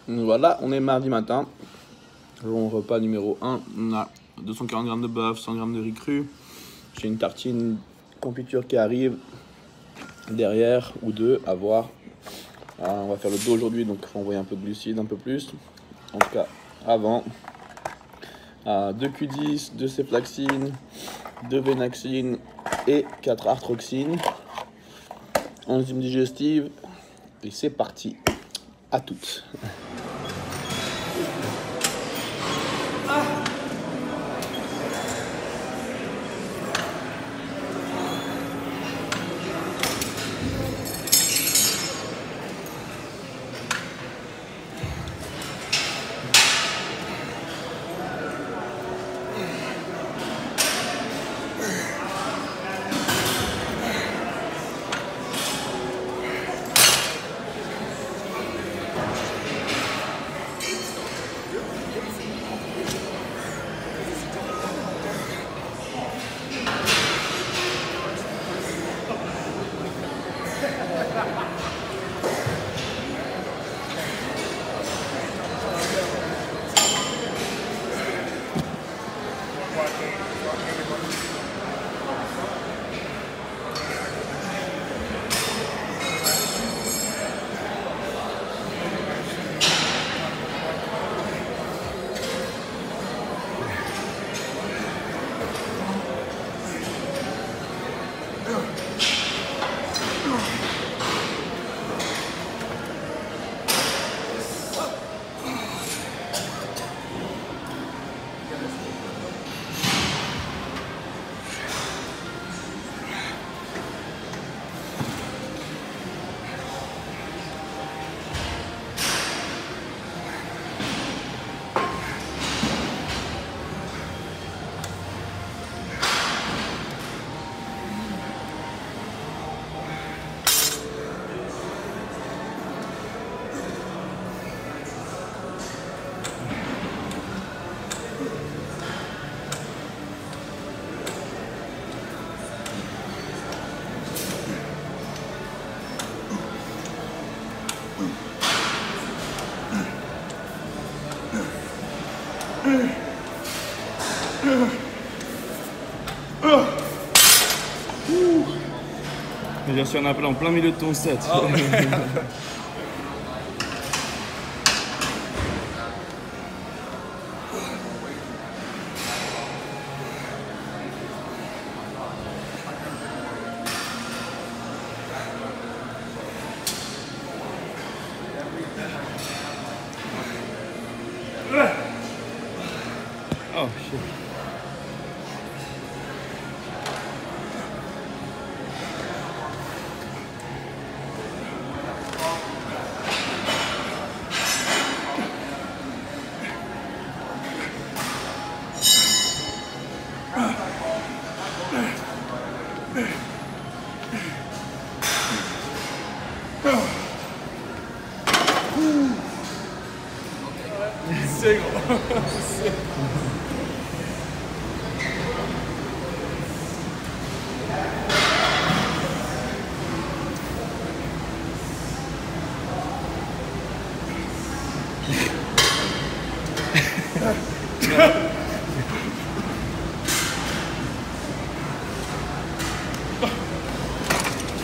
Voilà, on est mardi matin. Bon, repas numéro 1. On a 240 g de bœuf, 100 g de riz cru. J'ai une tartine confiture qui arrive derrière, ou deux, à voir. On va faire le dos aujourd'hui, donc il faut envoyer un peu de glucides, un peu plus. En tout cas, avant. 2 Q10, 2 ceflaxine, 2 vénaxine et 4 arthroxine. Enzyme digestive. Et c'est parti. À toutes. J'ai reçu un appel en plein milieu de ton set. Oh. Oh shit. C'est gros.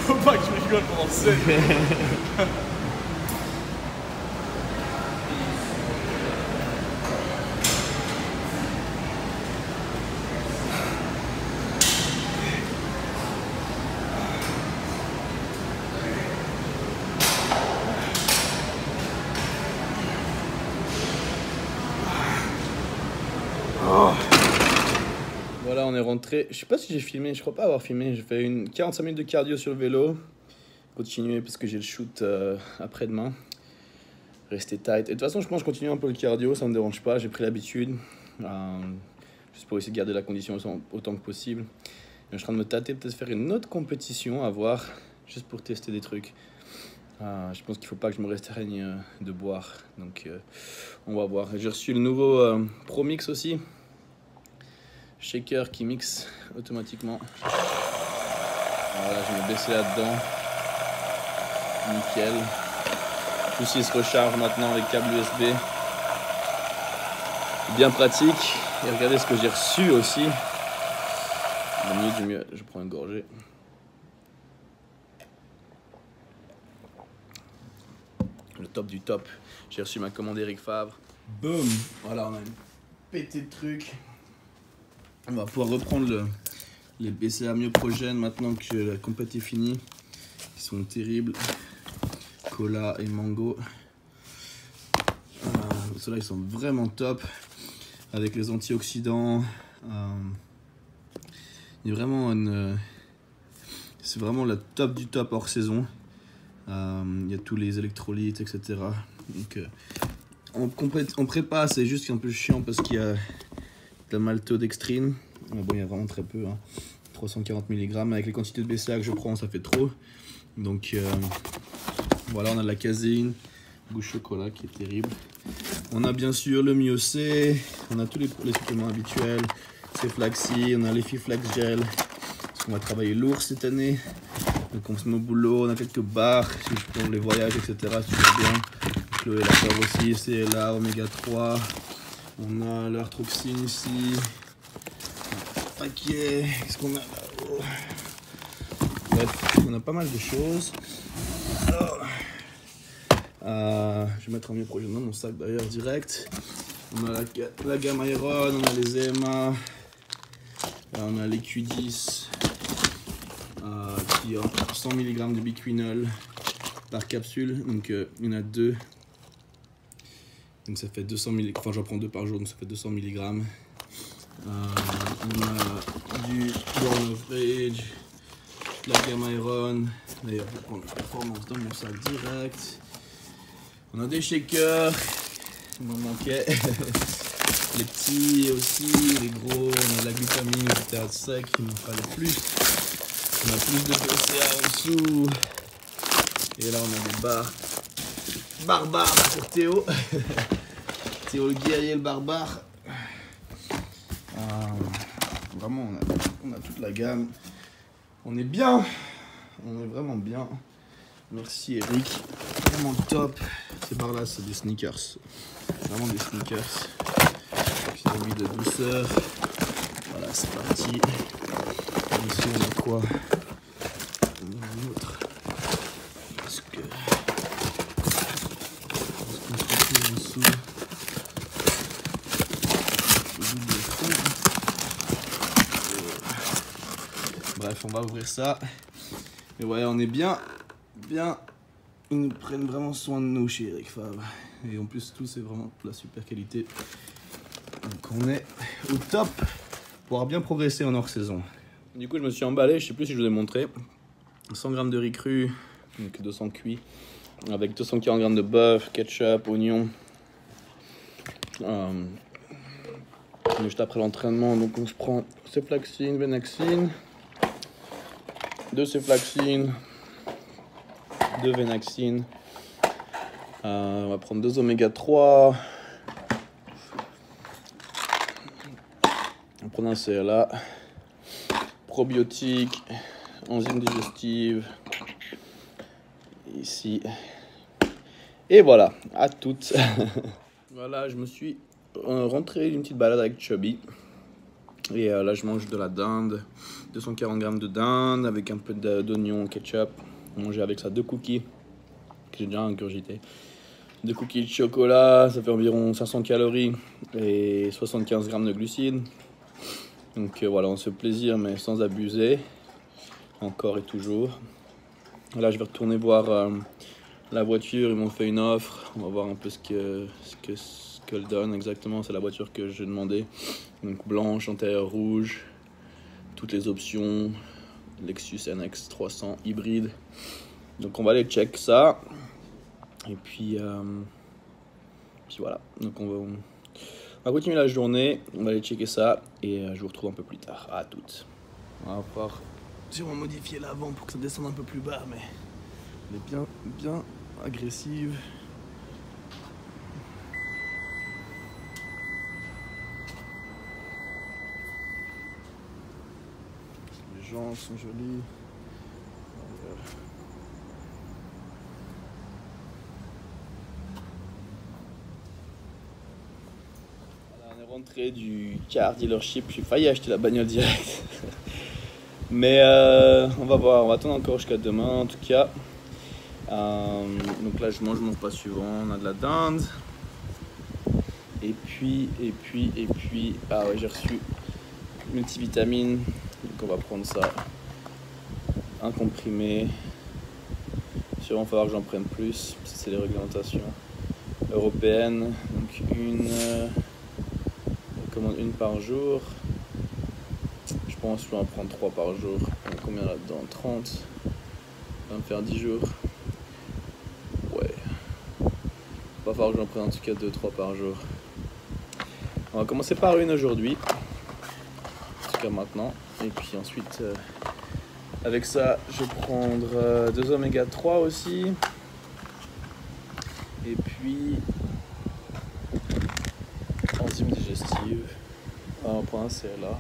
Faut pas que je rigole pendant le set. Voilà, on est rentré. Je sais pas si j'ai filmé, je crois pas avoir filmé. J'ai fait une 45 minutes de cardio sur le vélo. Continuer parce que j'ai le shoot après-demain. Rester tight. Et de toute façon, je pense que je continue un peu le cardio, ça me dérange pas. J'ai pris l'habitude. Juste pour essayer de garder la condition autant que possible. Et je suis en train de me tâter, peut-être faire une autre compétition à voir, juste pour tester des trucs. Je pense qu'il faut pas que je me restreigne de boire. Donc, on va voir. J'ai reçu le nouveau Pro Mix aussi. Shaker qui mixe automatiquement. Voilà, je vais me baisser là-dedans. Nickel. tout ci se recharge maintenant avec câble USB. Bien pratique. Et regardez ce que j'ai reçu aussi. Le mieux du mieux, je prends une gorgée. Le top du top. J'ai reçu ma commande Eric Favre. Boum. Voilà, on a une pété de trucs. On va pouvoir reprendre les BCA Myoprogen maintenant que la compète est finie. Ils sont terribles. Cola et mango. Ceux-là, ils sont vraiment top. Avec les antioxydants. Il y a vraiment c'est vraiment la top du top hors saison. Il y a tous les électrolytes, etc. Donc, en prépa, c'est juste un peu chiant parce qu'il y a de la maltodextrine. Bon, il y a vraiment très peu, hein. 340 mg. Avec les quantités de BCA que je prends, ça fait trop. Donc, voilà, on a de la caséine, goût chocolat qui est terrible. On a bien sûr le Myo-C, on a tous les suppléments habituels, Ceflaxy, on a l'Effiflax Gel, parce qu'on va travailler lourd cette année. Donc on se met au boulot, on a quelques barres, si je prends les voyages, etc. Si tu veux bien. Chloé Lafave aussi, CLA, Oméga 3. On a l'arthroxine ici. Paquet, qu'est-ce qu'on a là-haut? Bref, on a pas mal de choses. Alors, je vais mettre un Myoprogen dans mon sac d'ailleurs direct. On a la gamme Iron, on a les EMA, on a les Q10 qui ont 100 mg de biquinol par capsule, donc il y en a 2. Donc ça fait 200 mg, enfin j'en prends 2 par jour, donc ça fait 200 mg. On a du Burn of Rage, la gamme Iron, d'ailleurs je vais prendre la performance dans mon sac direct. On a des shakers, il m'en manquait. Les petits aussi, les gros, on a la glutamine, j'étais à sec, il m'en fallait plus. On a plus de BCA en dessous. Et là on a des barres barbares pour Théo. Théo le guerrier, le barbare. Vraiment on a toute la gamme. On est bien, on est vraiment bien. Merci Eric, vraiment top. Ces barres là c'est des sneakers, vraiment des sneakers qui ont envie de douceur. Voilà, c'est parti. Et ici on a quoi? On a un autre. Est-ce qu'on se retrouve en dessous? Bref, on va ouvrir ça. Et ouais, on est bien. Ils nous prennent vraiment soin de nous chez Eric Favre. Et en plus, tout c'est vraiment de la super qualité. Donc on est au top pour avoir bien progressé en hors saison. Du coup, je me suis emballé, je sais plus si je vous ai montré. 100 g de riz cru, donc 200 cuits, avec 240 g de bœuf, ketchup, oignon. Juste après l'entraînement, donc on se prend Ceflaxine, Venaxine, 2 Ceflaxine, 2 Venaxine. On va prendre 2 Oméga 3. On va prendre un CLA, probiotiques, enzymes digestives, ici. Et voilà, à toutes. Voilà, je me suis rentré d'une petite balade avec Chubby. Et là, je mange de la dinde, 240 g de dinde avec un peu d'oignon, ketchup. On mange avec ça 2 cookies que j'ai déjà ingurgité. 2 cookies de chocolat, ça fait environ 500 calories et 75 g de glucides. Donc voilà, on se fait plaisir mais sans abuser, encore et toujours. Là, je vais retourner voir la voiture, ils m'ont fait une offre. On va voir un peu ce qu'elle donne exactement. C'est la voiture que j'ai demandé. Donc blanche, intérieur rouge, toutes les options, Lexus NX 300 hybride. Donc on va aller check ça. Et puis voilà. Donc on va continuer la journée. On va aller checker ça et je vous retrouve un peu plus tard. À toutes. On va voir si on va modifier l'avant pour que ça descende un peu plus bas, mais elle est bien agressive. Les gens sont jolis. l'entrée du car dealership. J'ai failli acheter la bagnole direct. Mais on va voir, on va attendre encore jusqu'à demain en tout cas. Donc là je mange mon repas suivant, on a de la dinde. Et puis, ah ouais, j'ai reçu multivitamine. Donc on va prendre ça. Un comprimé. Sûrement il va falloir que j'en prenne plus. C'est les réglementations européennes. Donc on commande une par jour. Je pense que je vais en prendre 3 par jour. Donc combien là-dedans? 30. Ça va me faire 10 jours. Ouais. Il va falloir que j'en prenne en tout cas 2-3 par jour. On va commencer par une aujourd'hui. En tout cas maintenant. Et puis ensuite, avec ça, je vais prendre 2 oméga 3 aussi. Et puis, enzyme digestive. On va prendre un CLA.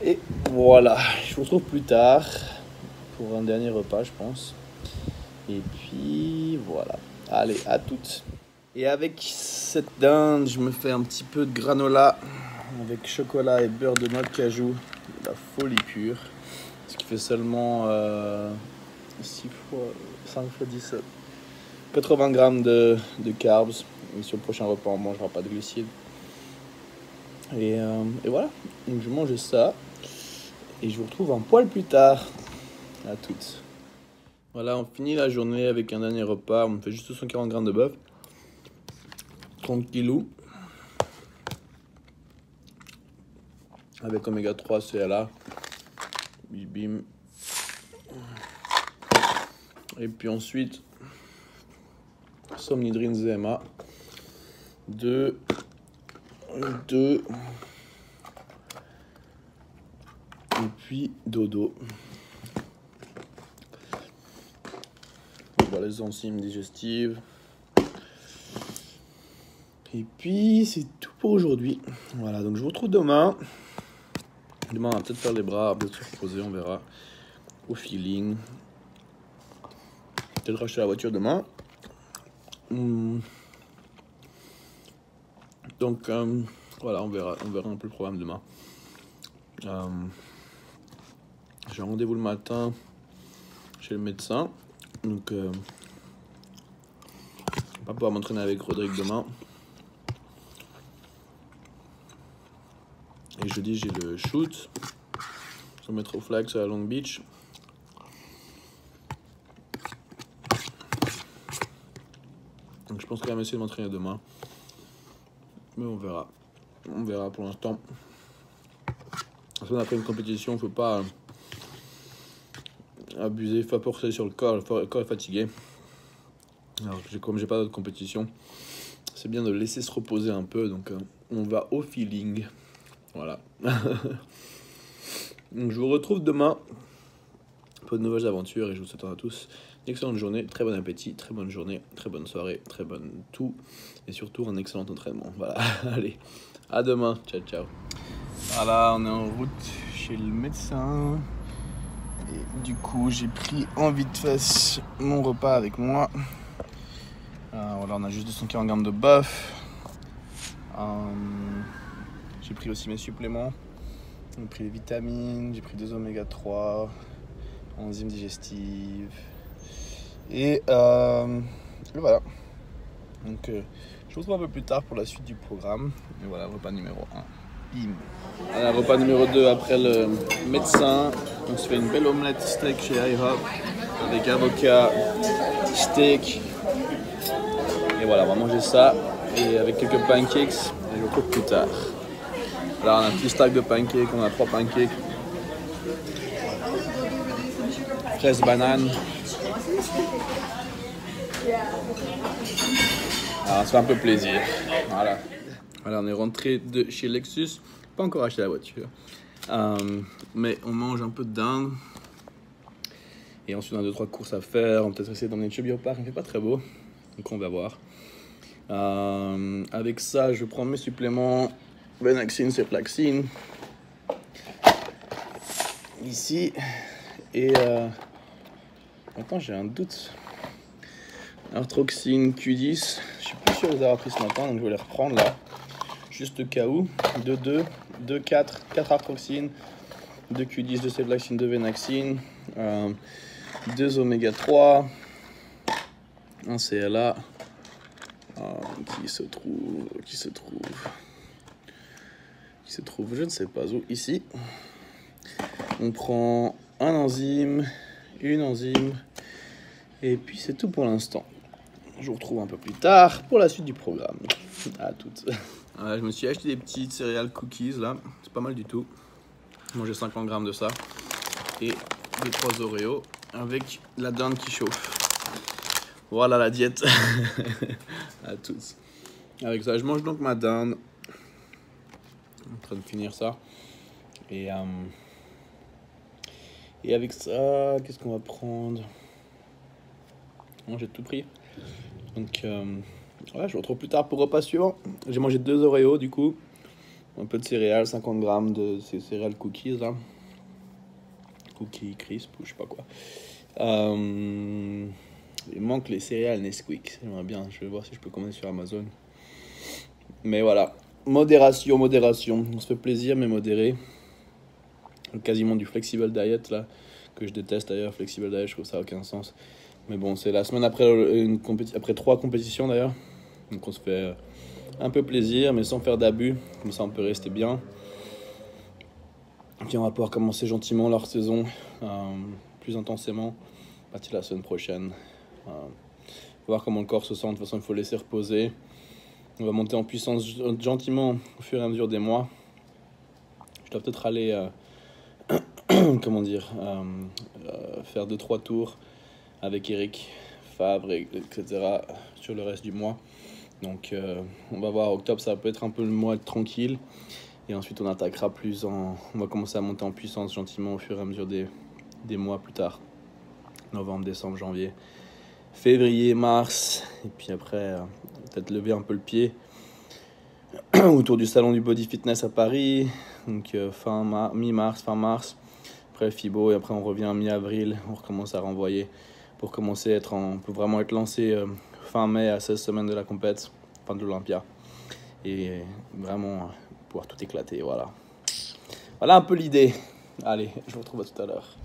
Et voilà, je vous retrouve plus tard pour un dernier repas, je pense. Et puis voilà. Allez, à toutes. Et avec cette dinde, je me fais un petit peu de granola avec chocolat et beurre de noix de cajou. La folie pure. Ce qui fait seulement 5 fois 17. 80 grammes de carbs. Et sur le prochain repas, on ne mangera pas de glucides. Et voilà. Donc je mange ça. Et je vous retrouve un poil plus tard. À toutes. Voilà, on finit la journée avec un dernier repas. On fait juste 140 grammes de bœuf. 30 kilos. Avec oméga 3 CLA. Bim. Et puis ensuite, Somnidrine ZMA. 2. Et puis dodo. Voilà les enzymes digestives. Et puis c'est tout pour aujourd'hui. Voilà, donc je vous retrouve demain. Demain on va peut-être faire les bras, peut-être se reposer, on verra. Au feeling. Peut-être racheter la voiture demain. Donc voilà, on verra un peu le programme demain. J'ai un rendez-vous le matin chez le médecin. Donc je vais pas pouvoir m'entraîner avec Rodrigue demain. Et jeudi j'ai le shoot sur Metro Flags à Long Beach. Donc je pense quand même essayer de m'entraîner demain. Mais on verra. On verra pour l'instant. Après une compétition, il ne faut pas abuser, il faut pas porter sur le corps. Le corps est fatigué. Alors comme j'ai pas d'autre compétition, c'est bien de laisser se reposer un peu. Donc on va au feeling. Voilà. Donc je vous retrouve demain pour de nouvelles aventures et je vous souhaite à tous une excellente journée, très bon appétit, très bonne journée, très bonne soirée, très bonne tout et surtout un excellent entraînement. Voilà. Allez, à demain. Ciao, ciao. Voilà, on est en route chez le médecin. Et du coup, j'ai pris en vite fait mon repas avec moi. Voilà, on a juste 240 grammes de bœuf. J'ai pris aussi mes suppléments. J'ai pris les vitamines, j'ai pris 2 oméga 3, enzymes digestives. Et voilà. Donc, je vous retrouve un peu plus tard pour la suite du programme. Et voilà, repas numéro 1. Bim. Alors, repas numéro 2 après le médecin. On se fait une belle omelette steak chez IHOP avec avocat, steak. Et voilà, on va manger ça et avec quelques pancakes. Et je vous retrouve plus tard. Alors, on a un petit stack de pancakes. On a 3 pancakes. Fraise banane. Alors, ça fait un peu plaisir. Voilà. Voilà, on est rentré de chez Lexus. Pas encore acheté la voiture. Mais on mange un peu de dinde. Et ensuite, on a 2-3 courses à faire. On va peut-être essayer d'emmener le Biopark. Il ne fait pas très beau. Donc, on va voir. Avec ça, je prends mes suppléments. Venaxine, Ceplaxine. Ici. Et attends, j'ai un doute. Arthroxine Q10. Je suis plus sûr de les avoir pris ce matin, donc je vais les reprendre là. Je juste au cas où. 2,2, 2,4, 4 arthroxine, 2 Q10, 2 ceflaxine, 2 venaxine, 2 oméga 3, un CLA qui se trouve, je ne sais pas où, ici. On prend un enzyme, une enzyme, et puis c'est tout pour l'instant. Je vous retrouve un peu plus tard pour la suite du programme. À toutes. Je me suis acheté des petites céréales cookies là, c'est pas mal du tout. J'ai mangé 50 grammes de ça et 2-3 Oreos avec la dinde qui chauffe. Voilà la diète. À tous. Avec ça, je mange donc ma dinde. En train de finir ça. Et avec ça, qu'est-ce qu'on va prendre? Bon, j'ai tout pris. Donc, voilà, je vous retrouve plus tard pour repas suivant. J'ai mangé 2 Oreos du coup. Un peu de céréales, 50 grammes de ces céréales cookies là. Cookies crisp ou je sais pas quoi. Il manque les céréales Nesquik. J'aimerais bien. Je vais voir si je peux commander sur Amazon. Mais voilà. Modération, modération. On se fait plaisir, mais modéré. Quasiment du flexible diet là. Que je déteste d'ailleurs. Flexible diet, je trouve ça n'a aucun sens. Mais bon, c'est la semaine après, après 3 compétitions d'ailleurs. Donc on se fait un peu plaisir, mais sans faire d'abus. Comme ça, on peut rester bien. Puis on va pouvoir commencer gentiment leur saison plus intensément à partir de la semaine prochaine. Voir comment le corps se sent. De toute façon, il faut laisser reposer. On va monter en puissance gentiment au fur et à mesure des mois. Je dois peut-être aller comment dire, faire 2-3 tours avec Eric Fabre, etc. sur le reste du mois. Donc on va voir, octobre ça peut être un peu le mois tranquille. Et ensuite on attaquera plus on va commencer à monter en puissance gentiment au fur et à mesure des mois plus tard. Novembre, décembre, janvier, février, mars. Et puis après, peut-être lever un peu le pied autour du salon du Body Fitness à Paris. Donc mi-mars, fin mars. Après FIBO et après on revient mi-avril. On recommence à renvoyer pour commencer à être pour vraiment être lancé fin mai à 16 semaines de la compète, fin de l'Olympia. Et vraiment pouvoir tout éclater, voilà. Voilà un peu l'idée. Allez, je vous retrouve à tout à l'heure.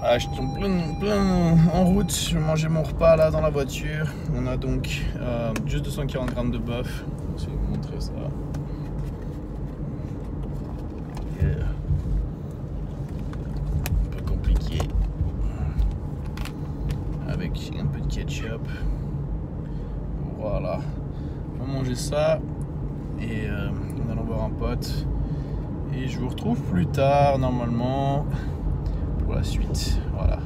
Ah, je tombe plein en route. Je vais manger mon repas là dans la voiture. On a donc juste 240 grammes de bœuf. Je vais vous montrer ça. Yeah. Un peu compliqué. Avec un peu de ketchup. Voilà. On va manger ça. Et on va voir un pote. Et je vous retrouve plus tard normalement pour la suite. Voilà.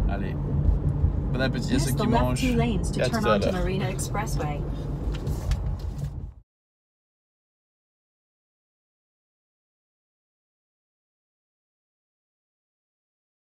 Allez. Bon appétit à ceux qui mangent. Et à tout à l'heure.